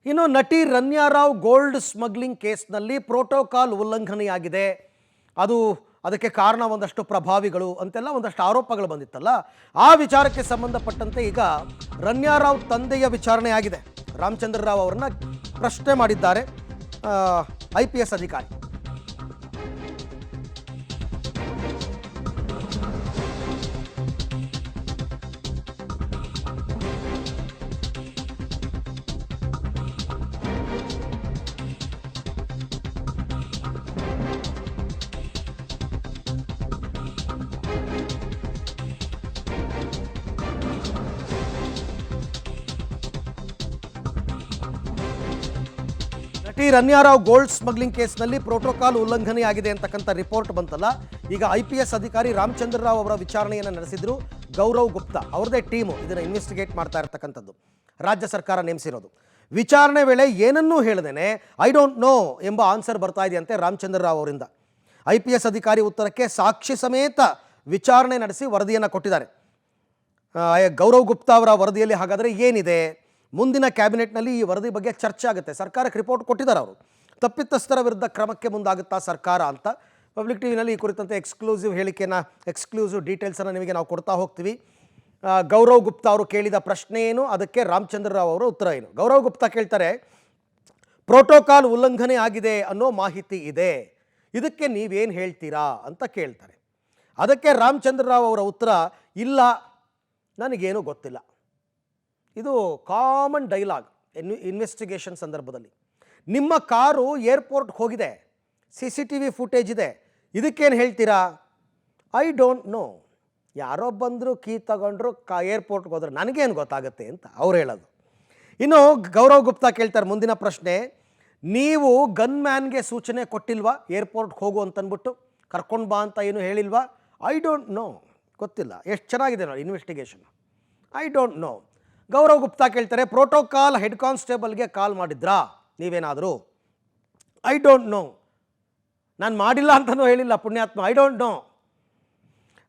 ಇನ್ನು ನಟಿ Ranya Rao gold smuggling ಕೇಸ್ನಲ್ಲಿ ಪ್ರೋಟೋಕಾಲ್ ಉಲ್ಲಂಘನೆಯಾಗಿದೆ, ಅದಕ್ಕೆ ಕಾರಣ ಒಂದಷ್ಟು ಪ್ರಭಾವಿಗಳು ಅಂತೆಲ್ಲ ಒಂದಷ್ಟು ಆರೋಪಗಳು ಬಂದಿತ್ತಲ್ಲ, ಆ ವಿಚಾರಕ್ಕೆ ಸಂಬಂಧಪಟ್ಟಂತೆ ಈಗ ರನ್ಯಾರಾವ್ ತಂದೆಯ ವಿಚಾರಣೆ ಆಗಿದೆ. ರಾಮಚಂದ್ರ ರಾವ್ ಅವರನ್ನ ಪ್ರಶ್ನೆ ಮಾಡಿದ್ದಾರೆ IPS ಅಧಿಕಾರಿ. ನಟಿ ರನ್ಯಾರಾವ್ ಗೋಲ್ಡ್ ಸ್ಮಗ್ಲಿಂಗ್ ಕೇಸ್ನಲ್ಲಿ ಪ್ರೋಟೋಕಾಲ್ ಉಲ್ಲಂಘನೆಯಾಗಿದೆ ಅಂತಕ್ಕಂಥ ರಿಪೋರ್ಟ್ ಬಂತಲ್ಲ, ಈಗ IPS ಅಧಿಕಾರಿ ರಾಮಚಂದ್ರ ರಾವ್ ಅವರ ವಿಚಾರಣೆಯನ್ನು ನಡೆಸಿದ್ರು. ಗೌರವ್ ಗುಪ್ತಾ ಅವರದೇ ಟೀಮು ಇದನ್ನು ಇನ್ವೆಸ್ಟಿಗೇಟ್ ಮಾಡ್ತಾ ಇರತಕ್ಕಂಥದ್ದು, ರಾಜ್ಯ ಸರ್ಕಾರ ನೇಮಿಸಿರೋದು. ವಿಚಾರಣೆ ವೇಳೆ ಏನನ್ನೂ ಹೇಳದೇನೆ ಐ ಡೋಂಟ್ ನೋ ಎಂಬ ಆನ್ಸರ್ ಬರ್ತಾ ಇದೆಯಂತೆ ರಾಮಚಂದ್ರ ರಾವ್ ಅವರಿಂದ. IPS ಅಧಿಕಾರಿ ಉತ್ತರಕ್ಕೆ ಸಾಕ್ಷಿ ಸಮೇತ ವಿಚಾರಣೆ ನಡೆಸಿ ವರದಿಯನ್ನು ಕೊಟ್ಟಿದ್ದಾರೆ. ಗೌರವ್ ಗುಪ್ತಾ ಅವರ ವರದಿಯಲ್ಲಿ ಹಾಗಾದರೆ ಏನಿದೆ, ಮುಂದಿನ ಕ್ಯಾಬಿನೆಟ್ನಲ್ಲಿ ಈ ವರದಿ ಬಗ್ಗೆ ಚರ್ಚೆ ಆಗುತ್ತೆ. ಸರ್ಕಾರಕ್ಕೆ ರಿಪೋರ್ಟ್ ಕೊಟ್ಟಿದ್ದಾರೆ ಅವರು. ತಪ್ಪಿತಸ್ಥರ ವಿರುದ್ಧ ಕ್ರಮಕ್ಕೆ ಮುಂದಾಗುತ್ತಾ ಸರ್ಕಾರ ಅಂತ ಪಬ್ಲಿಕ್ ಟಿವಿನಲ್ಲಿ ಈ ಕುರಿತಂತೆ ಎಕ್ಸ್ಕ್ಲೂಸಿವ್ ಹೇಳಿಕೆಯನ್ನು, ಎಕ್ಸ್ಕ್ಲೂಸಿವ್ ಡೀಟೇಲ್ಸನ್ನು ನಿಮಗೆ ನಾವು ಕೊಡ್ತಾ ಹೋಗ್ತೀವಿ. ಗೌರವ್ ಗುಪ್ತಾ ಅವರು ಕೇಳಿದ ಪ್ರಶ್ನೆ ಏನು, ಅದಕ್ಕೆ ರಾಮಚಂದ್ರ ರಾವ್ ಅವರ ಉತ್ತರ ಏನು. ಗೌರವ್ ಗುಪ್ತಾ ಕೇಳ್ತಾರೆ, ಪ್ರೋಟೋಕಾಲ್ ಉಲ್ಲಂಘನೆ ಆಗಿದೆ ಅನ್ನೋ ಮಾಹಿತಿ ಇದೆ, ಇದಕ್ಕೆ ನೀವೇನು ಹೇಳ್ತೀರಾ ಅಂತ ಕೇಳ್ತಾರೆ. ಅದಕ್ಕೆ ರಾಮಚಂದ್ರ ರಾವ್ ಅವರ ಉತ್ತರ, ಇಲ್ಲ ನನಗೇನು ಗೊತ್ತಿಲ್ಲ. ಇದು ಕಾಮನ್ ಡೈಲಾಗ್ ಇನ್ವೆಸ್ಟಿಗೇಷನ್ ಸಂದರ್ಭದಲ್ಲಿ. ನಿಮ್ಮ ಕಾರು ಏರ್ಪೋರ್ಟ್ಗೆ ಹೋಗಿದೆ, CCTV ಫುಟೇಜ್ ಇದೆ, ಇದಕ್ಕೇನು ಹೇಳ್ತೀರಾ? I don't no. ಯಾರೋ ಬಂದರು, ಕೀ ತಗೊಂಡ್ರು, ಏರ್ಪೋರ್ಟ್ಗೆ ಹೋದ್ರೆ ನನಗೇನು ಗೊತ್ತಾಗುತ್ತೆ ಅಂತ ಅವ್ರು ಹೇಳೋದು. ಇನ್ನು ಗೌರವ್ ಗುಪ್ತಾ ಕೇಳ್ತಾರೆ ಮುಂದಿನ ಪ್ರಶ್ನೆ, ನೀವು ಗನ್ ಮ್ಯಾನ್ಗೆ ಸೂಚನೆ ಕೊಟ್ಟಿಲ್ವಾ ಏರ್ಪೋರ್ಟ್ಗೆ ಹೋಗು ಅಂತಂದ್ಬಿಟ್ಟು, ಕರ್ಕೊಂಡು ಬಾ ಅಂತ ಏನು ಹೇಳಿಲ್ವಾ? ಐ ಡೋಂಟ್ ನೋ, ಗೊತ್ತಿಲ್ಲ. ಎಷ್ಟು ಚೆನ್ನಾಗಿದೆ ನೋಡಿ investigation. I don't know. Gaurav Gupta ಕೇಳ್ತಾರೆ, ಪ್ರೋಟೋಕಾಲ್ ಹೆಡ್ ಕಾನ್ಸ್ಟೇಬಲ್ಗೆ ಕಾಲ್ ಮಾಡಿದ್ರಾ ನೀವೇನಾದರೂ? I don't know. ನಾನು ಮಾಡಿಲ್ಲ ಅಂತಲೂ ಹೇಳಿಲ್ಲ ಪುಣ್ಯಾತ್ಮ. I don't know.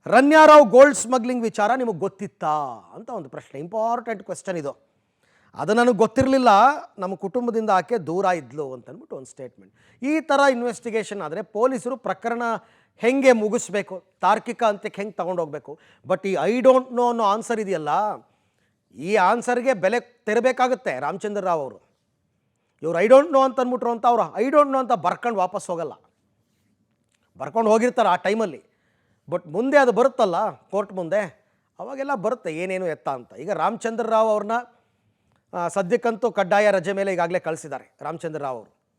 Ranya Rao gold smuggling ವಿಚಾರ ನಿಮಗೆ ಗೊತ್ತಿತ್ತಾ ಅಂತ ಒಂದು ಪ್ರಶ್ನೆ, ಇಂಪಾರ್ಟೆಂಟ್ ಕ್ವೆಶ್ಚನ್ ಇದು. ಅದು ನನಗೆ ಗೊತ್ತಿರಲಿಲ್ಲ, ನಮ್ಮ ಕುಟುಂಬದಿಂದ ಆಕೆ ದೂರ ಇದ್ಲು ಅಂತಂದ್ಬಿಟ್ಟು ಒಂದು ಸ್ಟೇಟ್ಮೆಂಟ್. ಈ ಥರ ಇನ್ವೆಸ್ಟಿಗೇಷನ್ ಆದರೆ ಪೊಲೀಸರು ಪ್ರಕರಣ ಹೆಂಗೆ ಮುಗಿಸ್ಬೇಕು, ತಾರ್ಕಿಕ ಅಂತ್ಯಕ್ಕೆ ಹೆಂಗೆ ತೊಗೊಂಡೋಗ್ಬೇಕು. ಬಟ್ ಈ ಐ ಡೋಂಟ್ ನೋ ಅನ್ನೋ ಆನ್ಸರ್ ಇದೆಯಲ್ಲ, ಈ ಆನ್ಸರ್ಗೆ ಬೆಲೆ ತೆರಬೇಕಾಗುತ್ತೆ ರಾಮಚಂದ್ರ ರಾವ್ ಅವರು. ಇವ್ರು ಐ ಡೋಂಟ್ ನೋ ಅಂತ ಅಂದ್ಬಿಟ್ರು ಅಂತ ಅವರು ಐ ಡೋಂಟ್ ನೋ ಅಂತ ಬರ್ಕೊಂಡು ವಾಪಸ್ ಹೋಗಲ್ಲ, ಬರ್ಕೊಂಡು ಹೋಗಿರ್ತಾರೆ ಆ ಟೈಮಲ್ಲಿ. ಬಟ್ ಮುಂದೆ ಅದು ಬರುತ್ತಲ್ಲ ಕೋರ್ಟ್ ಮುಂದೆ, ಅವಾಗೆಲ್ಲ ಬರುತ್ತೆ ಏನೇನು ಎತ್ತ ಅಂತ. ಈಗ ರಾಮಚಂದ್ರ ರಾವ್ ಅವ್ರನ್ನ ಸದ್ಯಕ್ಕಂತೂ ಕಡ್ಡಾಯ ರಜೆ ಮೇಲೆ ಈಗಾಗಲೇ ಕಳಿಸಿದ್ದಾರೆ ರಾಮಚಂದ್ರ ರಾವ್ ಅವರು.